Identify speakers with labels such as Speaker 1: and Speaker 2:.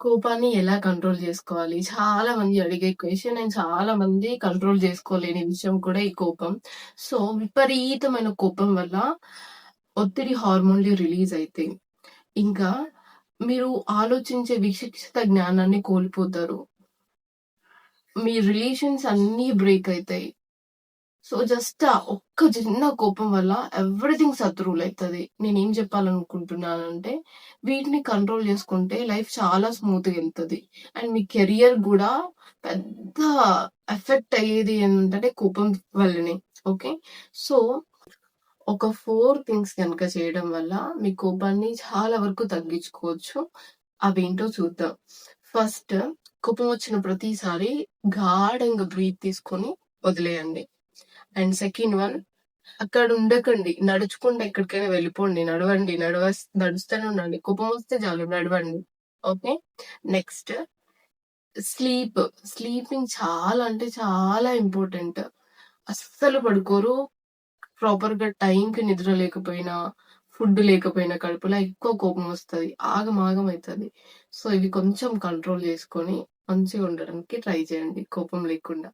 Speaker 1: కోపాన్ని ఎలా కంట్రోల్ జేసుకోవాలి? చాలా మంది అడిగే క్వెషన్ అండ్ చాలా మంది కంట్రోల్ జేసుకోలేని విషయం కూడా ఈ కోపం. సో, విపరీతమైన కోపం వల్ల ఒత్తిడి హార్మోన్‌లు రిలీజ్ అయితాయి. ఇంకా మీరు ఆలోచించే విచక్షిత జ్ఞానాన్ని కోల్పోతారు. మీ రిలేషన్స్ అన్నీ బ్రేక్ అయితాయి. సో, జస్ట్ ఆ ఒక్క చిన్న కోపం వల్ల ఎవ్రీథింగ్ శత్రువులైతది. నేనేం చెప్పాలనుకుంటున్నానంటే, వీటిని కంట్రోల్ చేసుకుంటే లైఫ్ చాలా స్మూత్‌గా ఎళ్తది. అండ్ మీ కెరియర్ గూడా పెద్ద ఎఫెక్ట్ అయ్యేది ఏంటంటే కోపం వల్లనే. ఓకే. సో, ఒక 4 థింగ్స్ గనక చేయడం వల్ల మీ కోపాన్ని చాలా వరకు తగ్గించుకోవచ్చు. అవేంటో చూద్దాం. ఫస్ట్, కోపం వచ్చిన ప్రతిసారి గాఢంగా బ్రీత్ తీసుకొని వదిలేయండి. అండ్ సెకండ్ వన్, అక్కడ ఉండకండి. నడుచుకుంటూ ఎక్కడికైనా వెళ్ళిపోండి. నడవండి. నడుస్తూనే ఉండండి. కోపమొస్తే చాలు నడవండి. ఓకే. Next, sleep. స్లీపింగ్ చాలా అంటే చాలా ఇంపార్టెంట్. అస్సలు పడుకోరు. ప్రాపర్‌గా టైంకి నిద్ర లేకపోయినా, ఫుడ్ లేకపోయినా కడుపులో ఎక్కువ కోపమొస్తది. ఆగమాగం అయితది. సో, ఇవి కొంచెం కంట్రోల్ చేసుకొని మంచిగా ఉండడానికి ట్రై చేయండి కోపం లేకుండా.